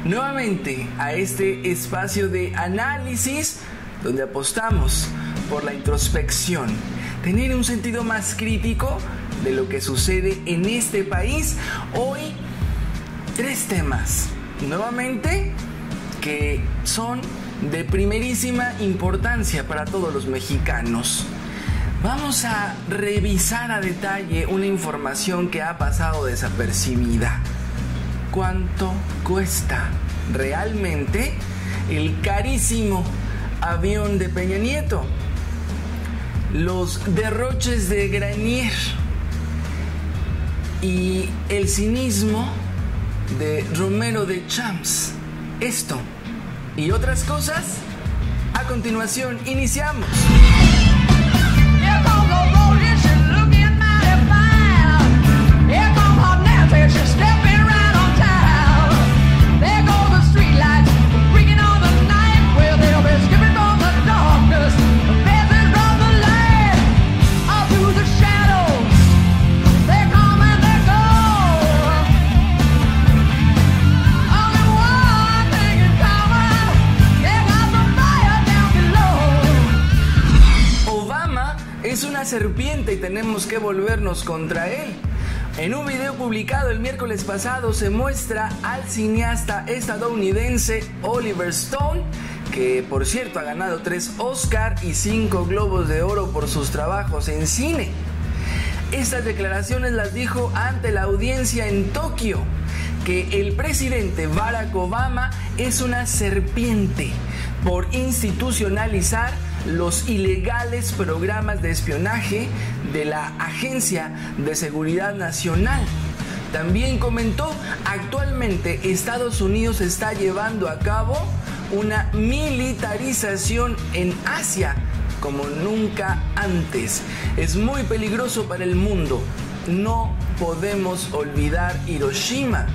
nuevamente a este espacio de análisis donde apostamos por la introspección, tener un sentido más crítico de lo que sucede en este país. Hoy, 3 temas, nuevamente, que son de primerísima importancia para todos los mexicanos. Vamos a revisar a detalle una información que ha pasado desapercibida. ¿Cuánto cuesta realmente el carísimo avión de Peña Nieto? Los derroches de Granier y el cinismo de Romero de Champs. Esto y otras cosas, a continuación iniciamos. Es una serpiente y tenemos que volvernos contra él. En un video publicado el miércoles pasado se muestra al cineasta estadounidense Oliver Stone, que por cierto ha ganado 3 Oscar y 5 Globos de Oro por sus trabajos en cine. Estas declaraciones las dijo ante la audiencia en Tokio, que el presidente Barack Obama es una serpiente por institucionalizar los ilegales programas de espionaje de la Agencia de Seguridad Nacional. También comentó, actualmente Estados Unidos está llevando a cabo una militarización en Asia como nunca antes. Es muy peligroso para el mundo. No podemos olvidar Hiroshima.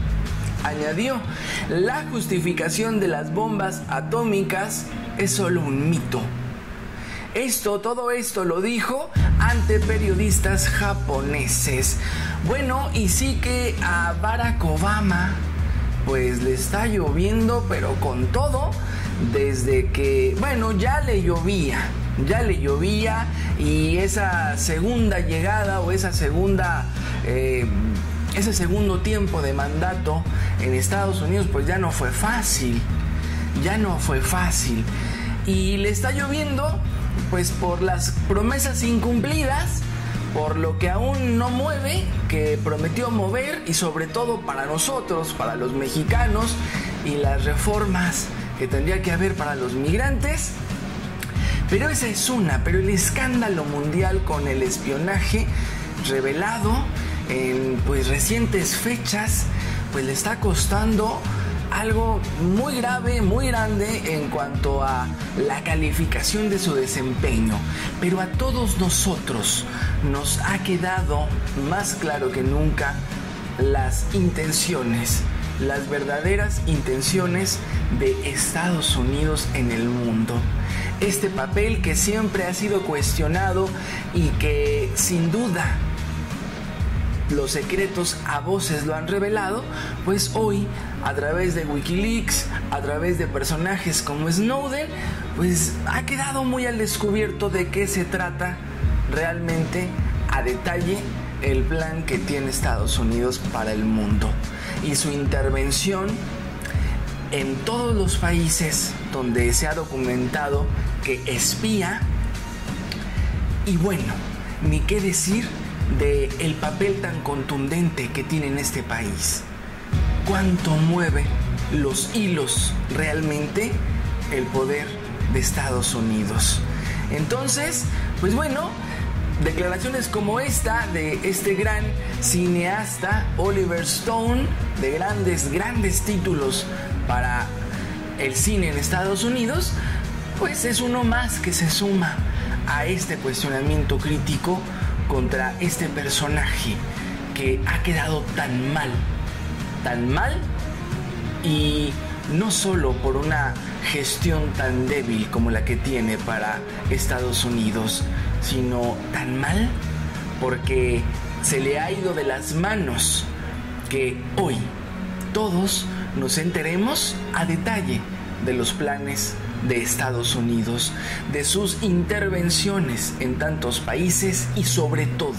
Añadió, la justificación de las bombas atómicas es solo un mito. Todo esto lo dijo ante periodistas japoneses. Bueno, y sí que a Barack Obama pues le está lloviendo, pero con todo, desde que, bueno, ya le llovía y esa segunda llegada o ese segundo tiempo de mandato en Estados Unidos pues ya no fue fácil y le está lloviendo pues por las promesas incumplidas, por lo que aún no mueve, que prometió mover, y sobre todo para nosotros, para los mexicanos, y las reformas que tendría que haber para los migrantes. Pero esa es una, pero el escándalo mundial con el espionaje revelado en pues recientes fechas, pues le está costando algo muy grave, muy grande en cuanto a la calificación de su desempeño. Pero a todos nosotros nos ha quedado más claro que nunca las intenciones, las verdaderas intenciones de Estados Unidos en el mundo. Este papel que siempre ha sido cuestionado y que sin duda los secretos a voces lo han revelado, pues hoy a través de Wikileaks, a través de personajes como Snowden, pues ha quedado muy al descubierto de qué se trata realmente a detalle el plan que tiene Estados Unidos para el mundo y su intervención en todos los países donde se ha documentado que espía. Y bueno, ni qué decir del papel tan contundente que tiene en este país. ¿Cuánto mueve los hilos realmente el poder de Estados Unidos? Entonces, pues bueno, declaraciones como esta de este gran cineasta Oliver Stone, de grandes títulos para el cine en Estados Unidos, pues es uno más que se suma a este cuestionamiento crítico contra este personaje que ha quedado tan mal, y no solo por una gestión tan débil como la que tiene para Estados Unidos, sino tan mal porque se le ha ido de las manos que hoy todos nos enteremos a detalle de los planes de Estados Unidos, de sus intervenciones en tantos países y sobre todo,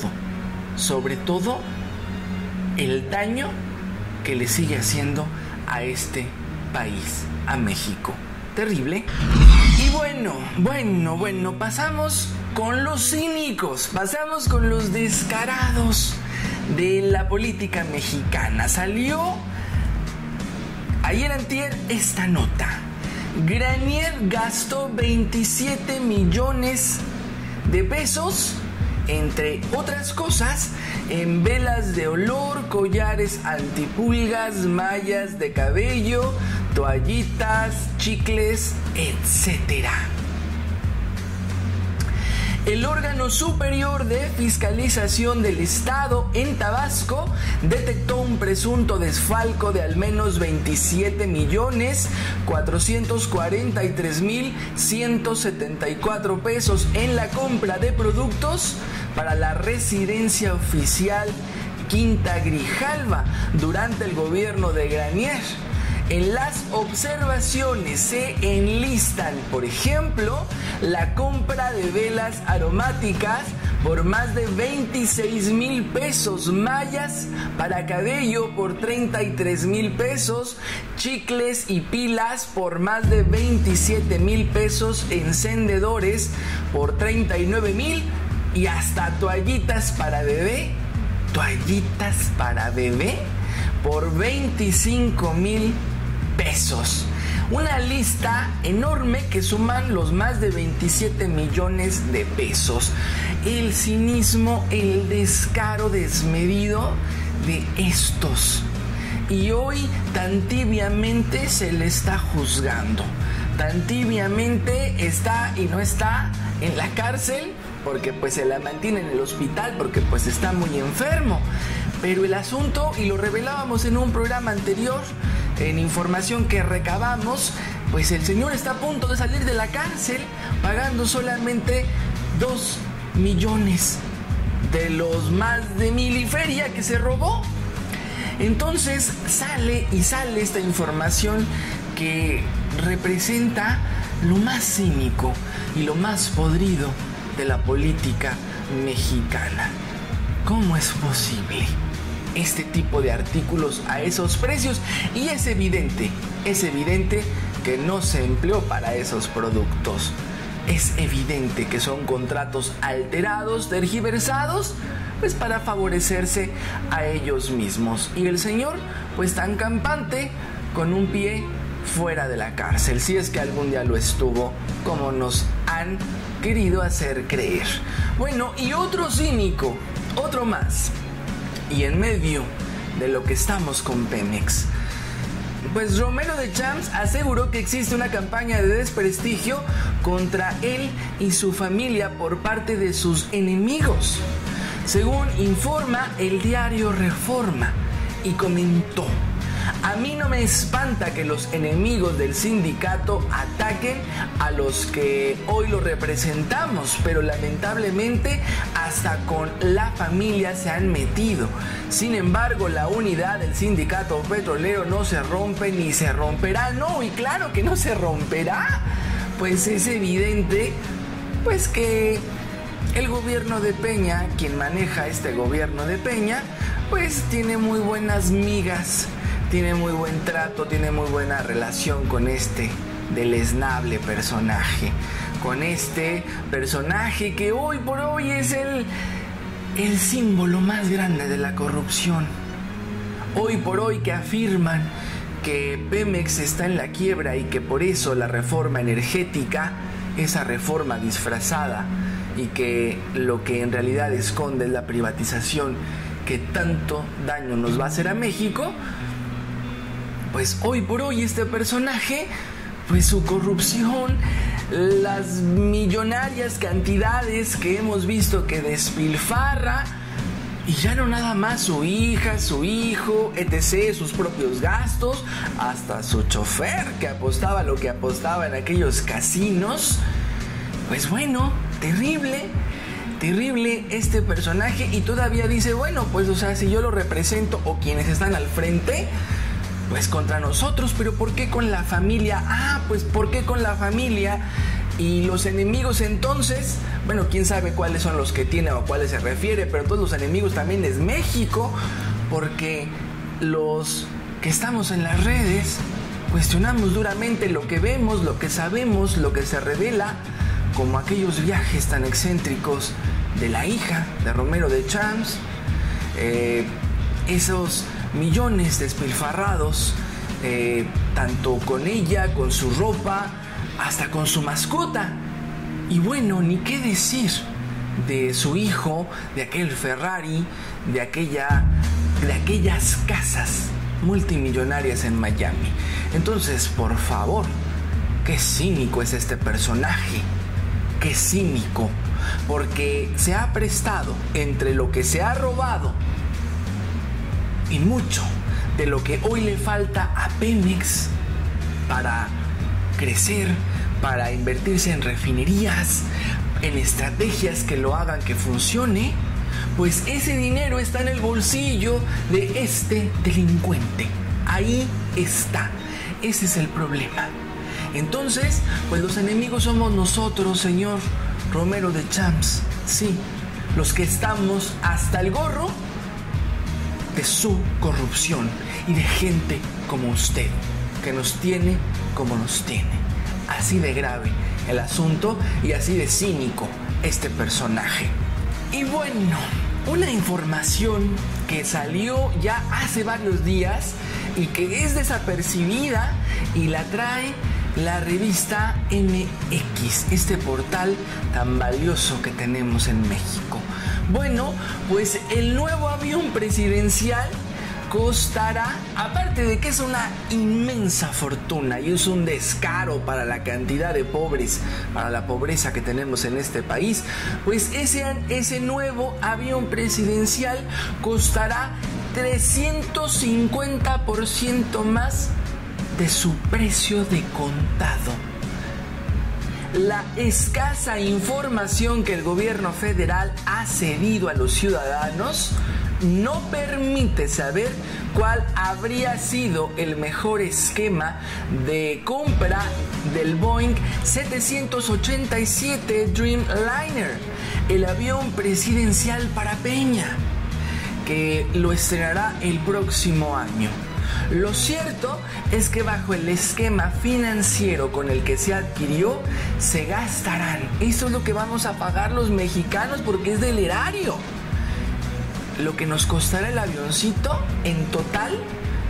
el daño que le sigue haciendo a este país, a México. Terrible. Y bueno, pasamos con los cínicos, pasamos con los descarados de la política mexicana. Salió ayer antier esta nota. Granier gastó 27 millones de pesos, entre otras cosas, en velas de olor, collares antipulgas, mallas de cabello, toallitas, chicles, etc. El órgano superior de fiscalización del Estado en Tabasco detectó un presunto desfalco de al menos 27,443,174 pesos en la compra de productos para la residencia oficial Quinta Grijalva durante el gobierno de Granier. En las observaciones se enlistan, por ejemplo, la compra de velas aromáticas por más de 26,000 pesos, mallas para cabello por 33,000 pesos, chicles y pilas por más de 27,000 pesos, encendedores por 39,000 y hasta toallitas para bebé por 25,000 pesos. Una lista enorme que suman los más de 27 millones de pesos. El cinismo, el descaro desmedido de estos. Y hoy tan tibiamente se le está juzgando. Tan tibiamente está y no está en la cárcel porque pues se la mantiene en el hospital porque pues está muy enfermo. Pero el asunto, y lo revelábamos en un programa anterior, en información que recabamos, pues el señor está a punto de salir de la cárcel pagando solamente 2 millones de los más de 1,000 y feria que se robó. Entonces sale esta información que representa lo más cínico y lo más podrido de la política mexicana. ¿Cómo es posible este tipo de artículos a esos precios? Y es evidente que no se empleó para esos productos. Es evidente que son contratos alterados, tergiversados, pues para favorecerse a ellos mismos. Y el señor, pues tan campante, con un pie fuera de la cárcel, si es que algún día lo estuvo, como nos han querido hacer creer. Bueno, y otro cínico, otro más. Y en medio de lo que estamos con Pemex, pues Romero de Champs aseguró que existe una campaña de desprestigio contra él y su familia por parte de sus enemigos, según informa el diario Reforma, y comentó: a mí no me espanta que los enemigos del sindicato ataquen a los que hoy lo representamos, pero lamentablemente hasta con la familia se han metido. Sin embargo, la unidad del sindicato petrolero no se rompe ni se romperá. No, y claro que no se romperá. Pues es evidente, pues que el gobierno de Peña, quien maneja este gobierno de Peña, pues tiene muy buenas migas, tiene muy buen trato, tiene muy buena relación con este deleznable personaje. Con este personaje que hoy por hoy es el símbolo más grande de la corrupción. Hoy por hoy que afirman que Pemex está en la quiebra y que por eso la reforma energética, esa reforma disfrazada y que lo que en realidad esconde es la privatización que tanto daño nos va a hacer a México, pues hoy por hoy este personaje, pues su corrupción, las millonarias cantidades que hemos visto que despilfarra, y ya no nada más su hija, su hijo, etc., sus propios gastos, hasta su chofer que apostaba lo que apostaba en aquellos casinos. Pues bueno, terrible este personaje, y todavía dice, bueno, pues o sea, si yo lo represento o quienes están al frente, pues contra nosotros. Pero ¿por qué con la familia? Pues ¿por qué con la familia? Y los enemigos entonces, bueno, quién sabe cuáles son los que tiene o a cuáles se refiere, pero todos los enemigos también es México, porque los que estamos en las redes cuestionamos duramente lo que vemos, lo que sabemos, lo que se revela, como aquellos viajes tan excéntricos de la hija de Romero de Champs, esos millones despilfarrados, tanto con ella, con su ropa, hasta con su mascota. Y bueno, ni qué decir de su hijo, de aquel Ferrari, de aquellas casas multimillonarias en Miami. Entonces, por favor, qué cínico es este personaje, qué cínico, porque se ha prestado entre lo que se ha robado y mucho de lo que hoy le falta a Pemex para crecer, para invertirse en refinerías, en estrategias que lo hagan que funcione. Pues ese dinero está en el bolsillo de este delincuente. Ahí está. Ese es el problema. Entonces, pues los enemigos somos nosotros, señor Romero de Champs. Sí, los que estamos hasta el gorro de su corrupción y de gente como usted, que nos tiene como nos tiene. Así de grave el asunto y así de cínico este personaje. Y bueno, una información que salió ya hace varios días y que es desapercibida y la trae la revista MX, este portal tan valioso que tenemos en México. Bueno, pues el nuevo avión presidencial costará, aparte de que es una inmensa fortuna y es un descaro para la cantidad de pobres, para la pobreza que tenemos en este país, pues ese nuevo avión presidencial costará 350% más de su precio de contado. La escasa información que el gobierno federal ha cedido a los ciudadanos no permite saber cuál habría sido el mejor esquema de compra del Boeing 787 Dreamliner, el avión presidencial para Peña, que lo estrenará el próximo año. Lo cierto es que bajo el esquema financiero con el que se adquirió, se gastarán. Eso es lo que vamos a pagar los mexicanos porque es del erario. Lo que nos costará el avioncito en total,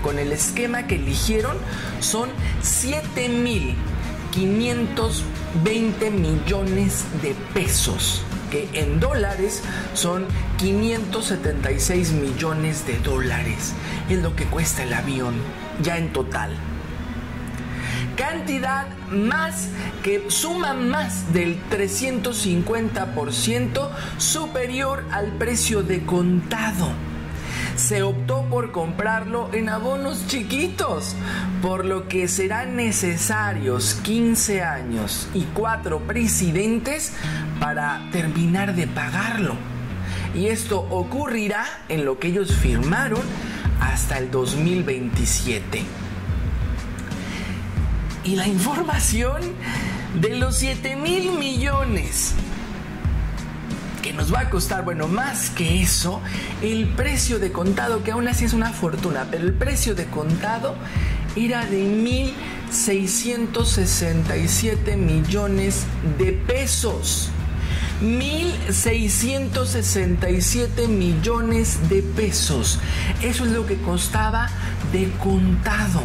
con el esquema que eligieron, son 7,520 millones de pesos, que en dólares son 576 millones de dólares. Es lo que cuesta el avión, ya en total. Cantidad más que suma más del 350% superior al precio de contado. Se optó por comprarlo en abonos chiquitos, por lo que serán necesarios 15 años y 4 presidentes para terminar de pagarlo. Y esto ocurrirá en lo que ellos firmaron hasta el 2027. Y la información de los 7,000 millones que nos va a costar, bueno, más que eso, el precio de contado, que aún así es una fortuna, pero el precio de contado era de 1,667 millones de pesos. 1,667 millones de pesos. Eso es lo que costaba de contado.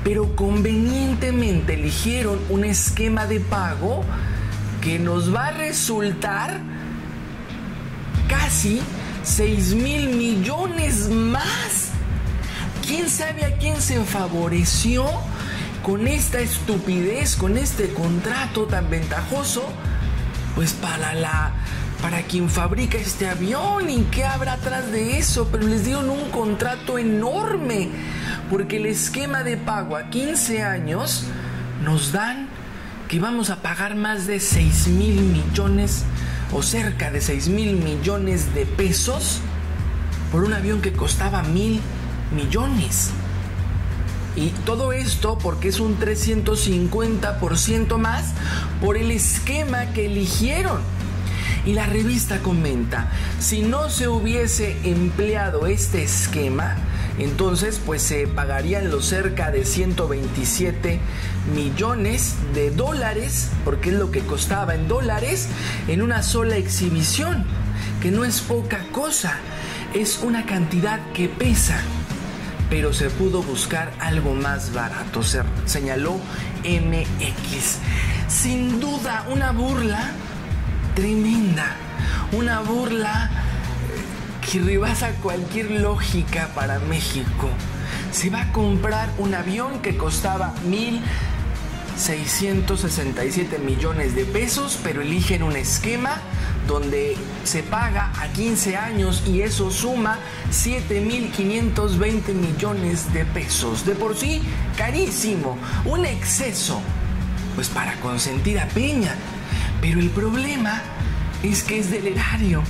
Pero convenientemente eligieron un esquema de pago que nos va a resultar casi 6,000 millones más. ¿Quién sabe a quién se favoreció con esta estupidez, con este contrato tan ventajoso? Pues para quien fabrica este avión, y qué habrá atrás de eso, pero les dieron un contrato enorme, porque el esquema de pago a 15 años nos dan que vamos a pagar más de 6,000 millones o cerca de 6,000 millones de pesos por un avión que costaba 1,000 millones. Y todo esto porque es un 350% más por el esquema que eligieron. Y la revista comenta, si no se hubiese empleado este esquema, entonces pues se pagarían los cerca de 127 millones de dólares, porque es lo que costaba en dólares, en una sola exhibición, que no es poca cosa, es una cantidad que pesa. Pero se pudo buscar algo más barato, señaló MX. Sin duda, una burla tremenda, una burla que rebasa cualquier lógica para México. Se va a comprar un avión que costaba 1,667 millones de pesos, pero eligen un esquema donde se paga a 15 años y eso suma 7,520 millones de pesos. De por sí, carísimo, un exceso, pues para consentir a Peña. Pero el problema es que es del erario.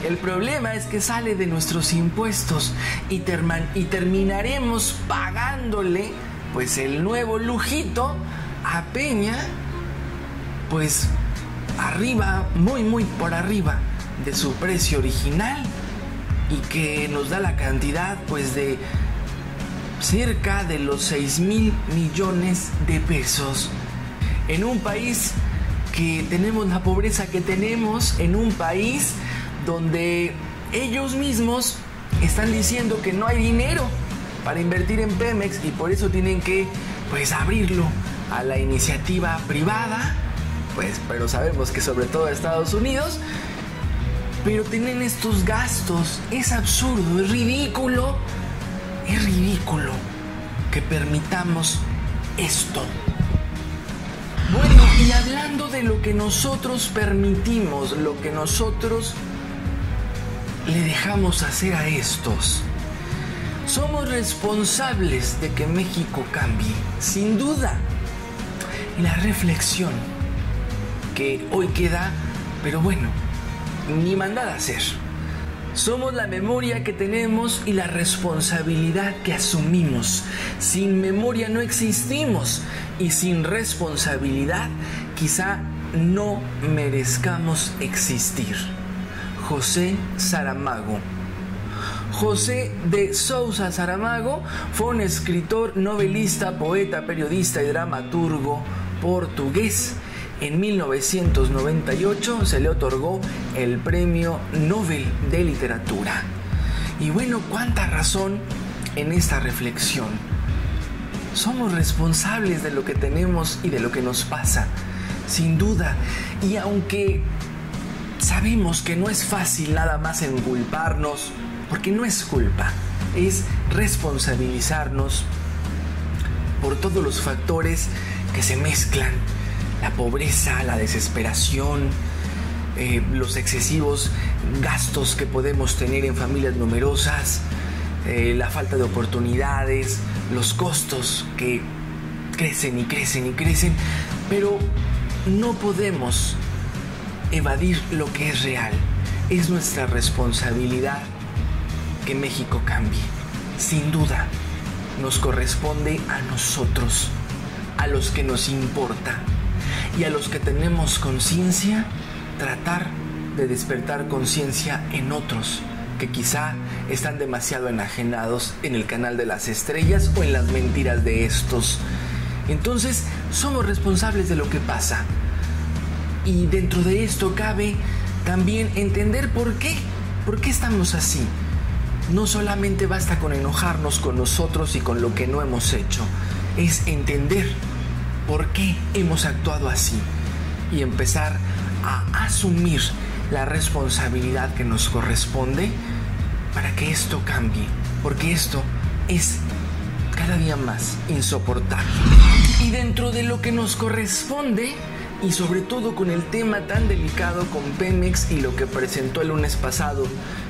El problema es que sale de nuestros impuestos y terminaremos pagándole pues el nuevo lujito a Peña, pues arriba, muy por arriba de su precio original, y que nos da la cantidad pues de cerca de los 6,000 millones de pesos en un país que tenemos la pobreza que tenemos, en un país donde ellos mismos están diciendo que no hay dinero para invertir en Pemex y por eso tienen que pues abrirlo a la iniciativa privada, pues, pero sabemos que sobre todo Estados Unidos, pero tienen estos gastos. Es absurdo, es ridículo que permitamos esto. Bueno, y hablando de lo que nosotros permitimos, lo que nosotros le dejamos hacer a estos, somos responsables de que México cambie, sin duda. Y la reflexión que hoy queda, pero bueno, ni mandada a hacer. Somos la memoria que tenemos y la responsabilidad que asumimos. Sin memoria no existimos y sin responsabilidad quizá no merezcamos existir. José Saramago. José de Sousa Saramago fue un escritor, novelista, poeta, periodista y dramaturgo portugués. En 1998 se le otorgó el Premio Nobel de Literatura. Y bueno, cuánta razón en esta reflexión. Somos responsables de lo que tenemos y de lo que nos pasa, sin duda. Y aunque sabemos que no es fácil nada más enculparnos, porque no es culpa, es responsabilizarnos por todos los factores que se mezclan. La pobreza, la desesperación, los excesivos gastos que podemos tener en familias numerosas, la falta de oportunidades, los costos que crecen y crecen y crecen, pero no podemos evadir lo que es real. Es nuestra responsabilidad que México cambie. Sin duda, nos corresponde a nosotros, a los que nos importa. Y a los que tenemos conciencia, tratar de despertar conciencia en otros que quizá están demasiado enajenados en el canal de las estrellas o en las mentiras de estos. Entonces, somos responsables de lo que pasa. Y dentro de esto cabe también entender por qué estamos así. No solamente basta con enojarnos con nosotros y con lo que no hemos hecho, es entender por qué hemos actuado así y empezar a asumir la responsabilidad que nos corresponde para que esto cambie, porque esto es cada día más insoportable. Y dentro de lo que nos corresponde, y sobre todo con el tema tan delicado con Pemex y lo que presentó el lunes pasado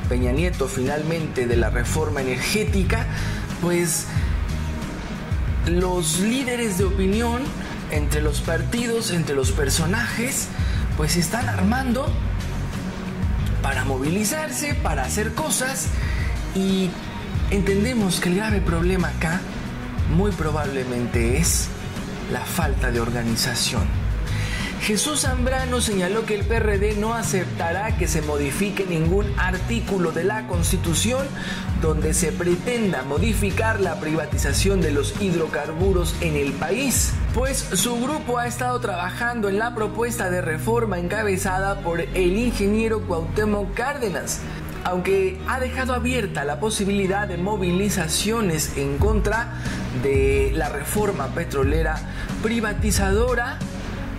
Peña Nieto finalmente de la reforma energética, pues los líderes de opinión entre los partidos, entre los personajes, pues se están armando para movilizarse, para hacer cosas, y entendemos que el grave problema acá muy probablemente es la falta de organización. Jesús Zambrano señaló que el PRD no aceptará que se modifique ningún artículo de la Constitución donde se pretenda modificar la privatización de los hidrocarburos en el país, pues su grupo ha estado trabajando en la propuesta de reforma encabezada por el ingeniero Cuauhtémoc Cárdenas, aunque ha dejado abierta la posibilidad de movilizaciones en contra de la reforma petrolera privatizadora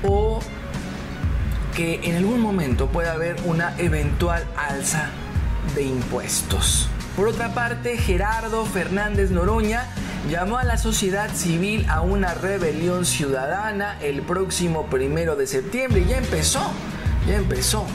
o que en algún momento pueda haber una eventual alza de impuestos. Por otra parte, Gerardo Fernández Noroña llamó a la sociedad civil a una rebelión ciudadana el próximo 1 de septiembre. Ya empezó.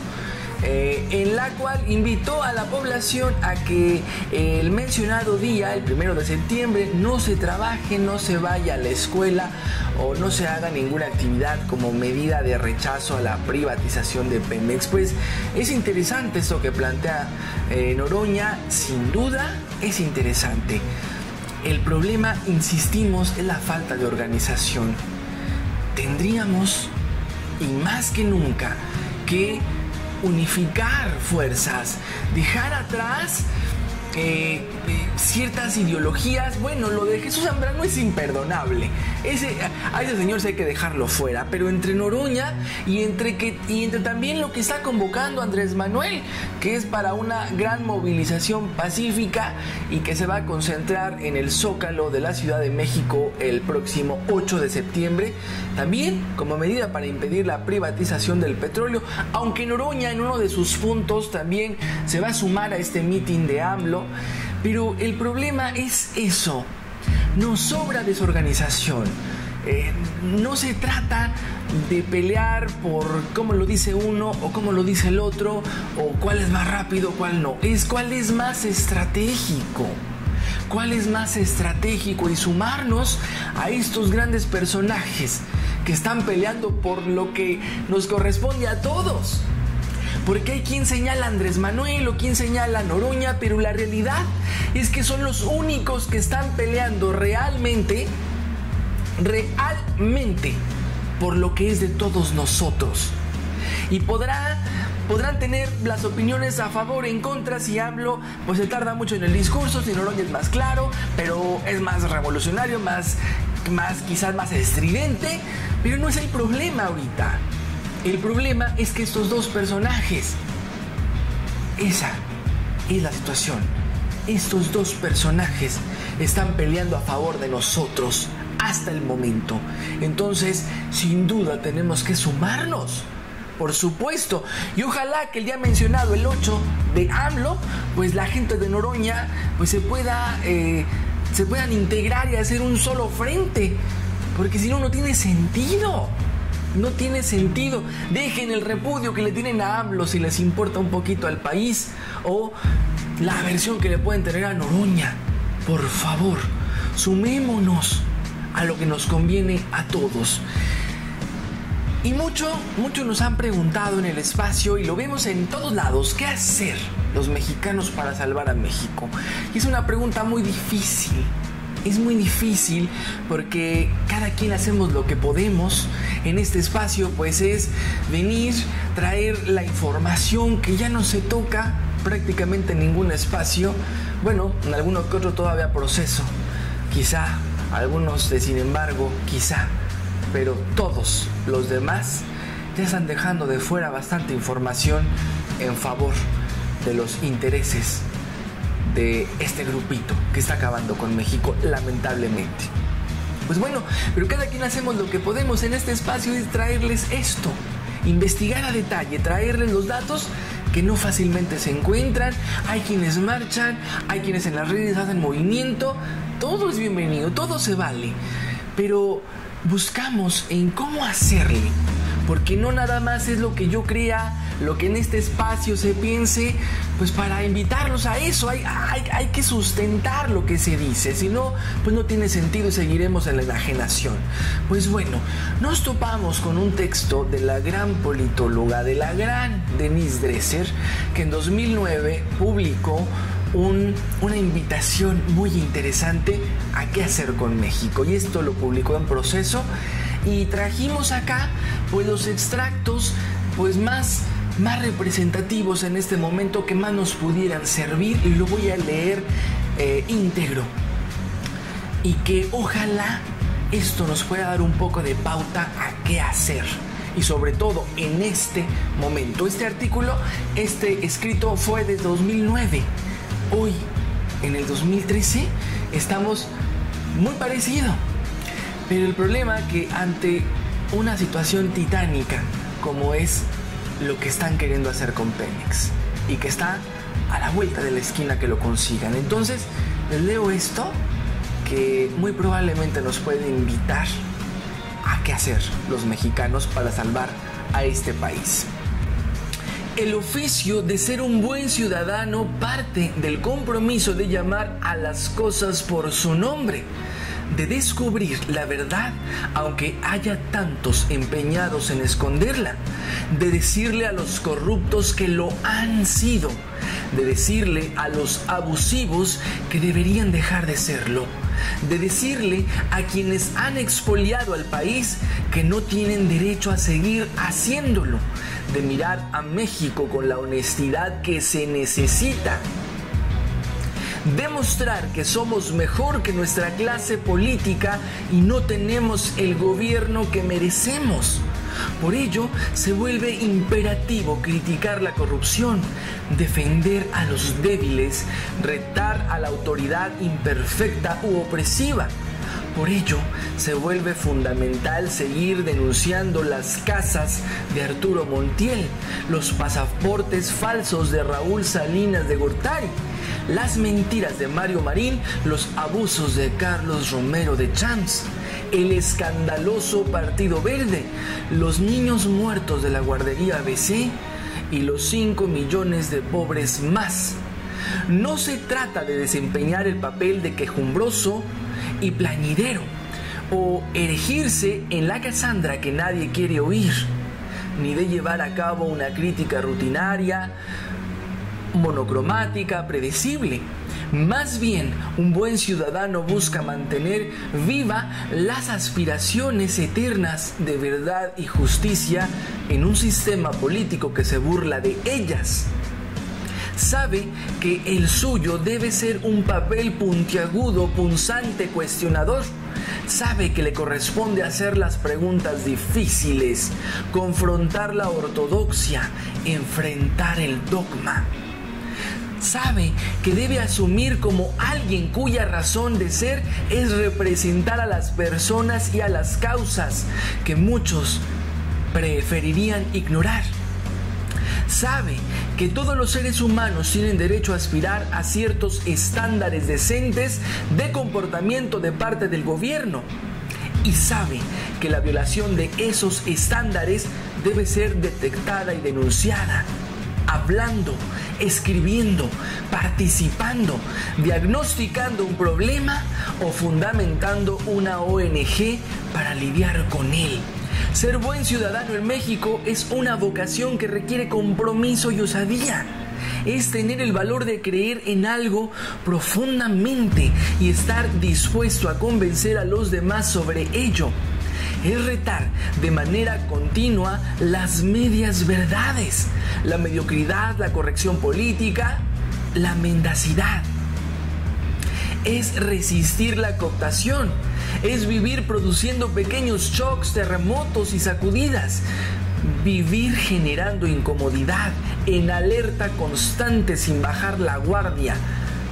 En la cual invitó a la población a que el mencionado día, el 1 de septiembre, no se trabaje, no se vaya a la escuela o no se haga ninguna actividad como medida de rechazo a la privatización de Pemex. Pues es interesante esto que plantea Noroña, sin duda es interesante. El problema, insistimos, es la falta de organización. Tendríamos, y más que nunca, que unificar fuerzas, dejar atrás ciertas ideologías. Bueno, lo de Jesús Zambrano es imperdonable. A ese señor sí hay que dejarlo fuera. Pero entre Noroña y entre también lo que está convocando Andrés Manuel, que es para una gran movilización pacífica y que se va a concentrar en el Zócalo de la Ciudad de México el próximo 8 de septiembre, también como medida para impedir la privatización del petróleo, aunque Noroña en uno de sus puntos también se va a sumar a este mitin de AMLO. Pero el problema es eso, nos sobra desorganización. No se trata de pelear por cómo lo dice uno o cómo lo dice el otro, o cuál es más rápido, cuál no, es cuál es más estratégico. ¿Cuál es más estratégico? Y sumarnos a estos grandes personajes que están peleando por lo que nos corresponde a todos. Porque hay quien señala a Andrés Manuel o quien señala a Noroña, pero la realidad es que son los únicos que están peleando realmente por lo que es de todos nosotros. Y podrán tener las opiniones a favor e en contra. Si AMLO pues se tarda mucho en el discurso, si Noroña es más claro, pero es más revolucionario, quizás más estridente, pero no es el problema ahorita. El problema es que estos dos personajes, esa es la situación. Estos dos personajes están peleando a favor de nosotros hasta el momento. Entonces, sin duda tenemos que sumarnos, por supuesto. Y ojalá que el día mencionado, el 8 de AMLO, pues la gente de Noroña pues se puedan integrar y hacer un solo frente. Porque si no, no tiene sentido. No tiene sentido. Dejen el repudio que le tienen a AMLO si les importa un poquito al país, o la aversión que le pueden tener a Noroña. Por favor, sumémonos a lo que nos conviene a todos. Y muchos nos han preguntado en el espacio, y lo vemos en todos lados, ¿qué hacer los mexicanos para salvar a México? Y es una pregunta muy difícil. Es muy difícil porque cada quien hacemos lo que podemos. En este espacio pues es venir, traer la información que ya no se toca prácticamente en ningún espacio. Bueno, en alguno que otro todavía proceso, quizá, algunos de sin embargo, quizá, pero todos los demás ya están dejando de fuera bastante información en favor de los intereses de este grupito que está acabando con México, lamentablemente. Pues bueno, pero cada quien hacemos lo que podemos en este espacio, es traerles esto, investigar a detalle, traerles los datos que no fácilmente se encuentran. Hay quienes marchan, hay quienes en las redes hacen movimiento, todo es bienvenido, todo se vale, pero buscamos en cómo hacerle, porque no nada más es lo que yo crea, lo que en este espacio se piense, pues para invitarlos a eso hay que sustentar lo que se dice, si no, pues no tiene sentido y seguiremos en la enajenación. Pues bueno, nos topamos con un texto de la gran politóloga, de la gran Denise Dresser, que en 2009 publicó una invitación muy interesante a qué hacer con México, y esto lo publicó en Proceso, y trajimos acá pues los extractos pues más representativos en este momento, que más nos pudieran servir, y lo voy a leer íntegro, y que ojalá esto nos pueda dar un poco de pauta a qué hacer, y sobre todo en este momento. Este artículo, este escrito fue de 2009. Hoy, en el 2013, estamos muy parecido. Pero el problema que ante una situación titánica como es lo que están queriendo hacer con Pemex, y que está a la vuelta de la esquina que lo consigan. Entonces, les leo esto que muy probablemente nos puede invitar a qué hacer los mexicanos para salvar a este país. El oficio de ser un buen ciudadano parte del compromiso de llamar a las cosas por su nombre, de descubrir la verdad aunque haya tantos empeñados en esconderla, de decirle a los corruptos que lo han sido, de decirle a los abusivos que deberían dejar de serlo, de decirle a quienes han expoliado al país que no tienen derecho a seguir haciéndolo, de mirar a México con la honestidad que se necesita, demostrar que somos mejor que nuestra clase política y no tenemos el gobierno que merecemos. Por ello, se vuelve imperativo criticar la corrupción, defender a los débiles, retar a la autoridad imperfecta u opresiva. Por ello, se vuelve fundamental seguir denunciando las casas de Arturo Montiel, los pasaportes falsos de Raúl Salinas de Gortari, las mentiras de Mario Marín, los abusos de Carlos Romero de Champs, el escandaloso Partido Verde, los niños muertos de la guardería ABC y los 5 millones de pobres más. No se trata de desempeñar el papel de quejumbroso y plañidero, o erigirse en la Cassandra que nadie quiere oír, ni de llevar a cabo una crítica rutinaria, monocromática, predecible. Más bien, un buen ciudadano busca mantener viva las aspiraciones eternas de verdad y justicia en un sistema político que se burla de ellas. Sabe que el suyo debe ser un papel puntiagudo, punzante, cuestionador. Sabe que le corresponde hacer las preguntas difíciles, confrontar la ortodoxia, enfrentar el dogma. Sabe que debe asumir como alguien cuya razón de ser es representar a las personas y a las causas que muchos preferirían ignorar. Sabe que todos los seres humanos tienen derecho a aspirar a ciertos estándares decentes de comportamiento de parte del gobierno. Y sabe que la violación de esos estándares debe ser detectada y denunciada, hablando, escribiendo, participando, diagnosticando un problema o fundamentando una ONG para lidiar con él. Ser buen ciudadano en México es una vocación que requiere compromiso y osadía. Es tener el valor de creer en algo profundamente y estar dispuesto a convencer a los demás sobre ello. Es retar de manera continua las medias verdades, la mediocridad, la corrección política, la mendacidad. Es resistir la cooptación, es vivir produciendo pequeños shocks, terremotos y sacudidas, vivir generando incomodidad, en alerta constante sin bajar la guardia,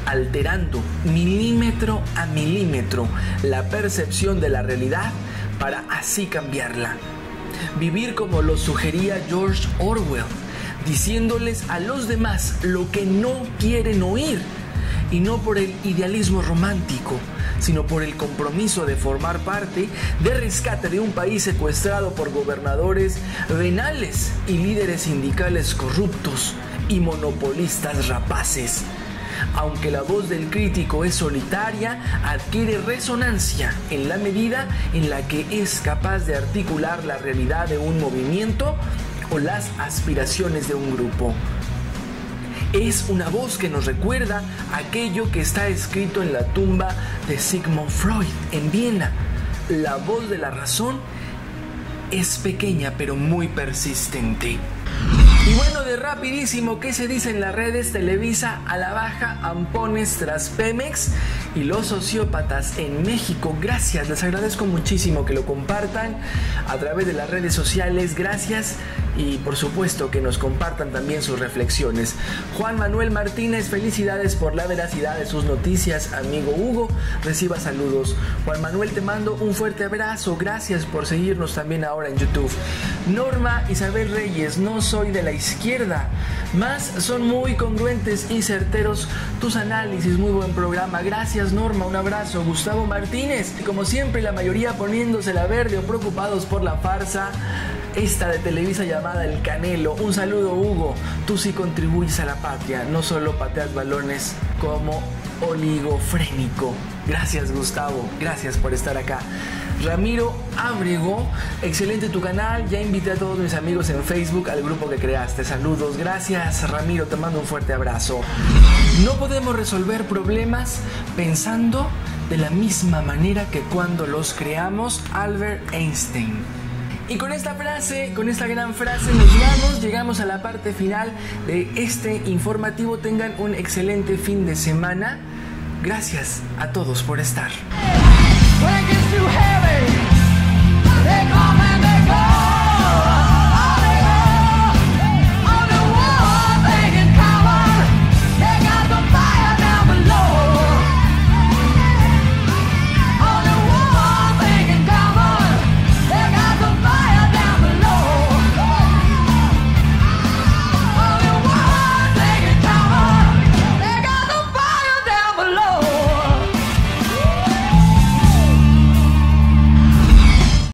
alterando milímetro a milímetro la percepción de la realidad para así cambiarla. Vivir como lo sugería George Orwell, diciéndoles a los demás lo que no quieren oír, y no por el idealismo romántico, sino por el compromiso de formar parte del rescate de un país secuestrado por gobernadores venales y líderes sindicales corruptos y monopolistas rapaces. Aunque la voz del crítico es solitaria, adquiere resonancia en la medida en la que es capaz de articular la realidad de un movimiento o las aspiraciones de un grupo. Es una voz que nos recuerda aquello que está escrito en la tumba de Sigmund Freud en Viena. La voz de la razón es pequeña pero muy persistente. Y bueno, de rapidísimo, ¿qué se dice en las redes? Televisa a la baja, ampones tras Pemex y los sociópatas en México. Gracias, les agradezco muchísimo que lo compartan a través de las redes sociales. Gracias. Y por supuesto que nos compartan también sus reflexiones. Juan Manuel Martínez, felicidades por la veracidad de sus noticias, amigo Hugo. Reciba saludos. Juan Manuel, te mando un fuerte abrazo. Gracias por seguirnos también ahora en YouTube. Norma Isabel Reyes, no soy de la izquierda, más son muy congruentes y certeros tus análisis. Muy buen programa. Gracias, Norma, un abrazo. Gustavo Martínez, y como siempre la mayoría poniéndose la verde o preocupados por la farsa esta de Televisa llamada El Canelo. Un saludo, Hugo. Tú sí contribuyes a la patria, no solo pateas balones como oligofrénico. Gracias, Gustavo. Gracias por estar acá. Ramiro Ábrego, excelente tu canal. Ya invité a todos mis amigos en Facebook al grupo que creaste. Saludos. Gracias, Ramiro. Te mando un fuerte abrazo. No podemos resolver problemas pensando de la misma manera que cuando los creamos. Albert Einstein. Y con esta frase, con esta gran frase nos vamos, llegamos a la parte final de este informativo. Tengan un excelente fin de semana. Gracias a todos por estar.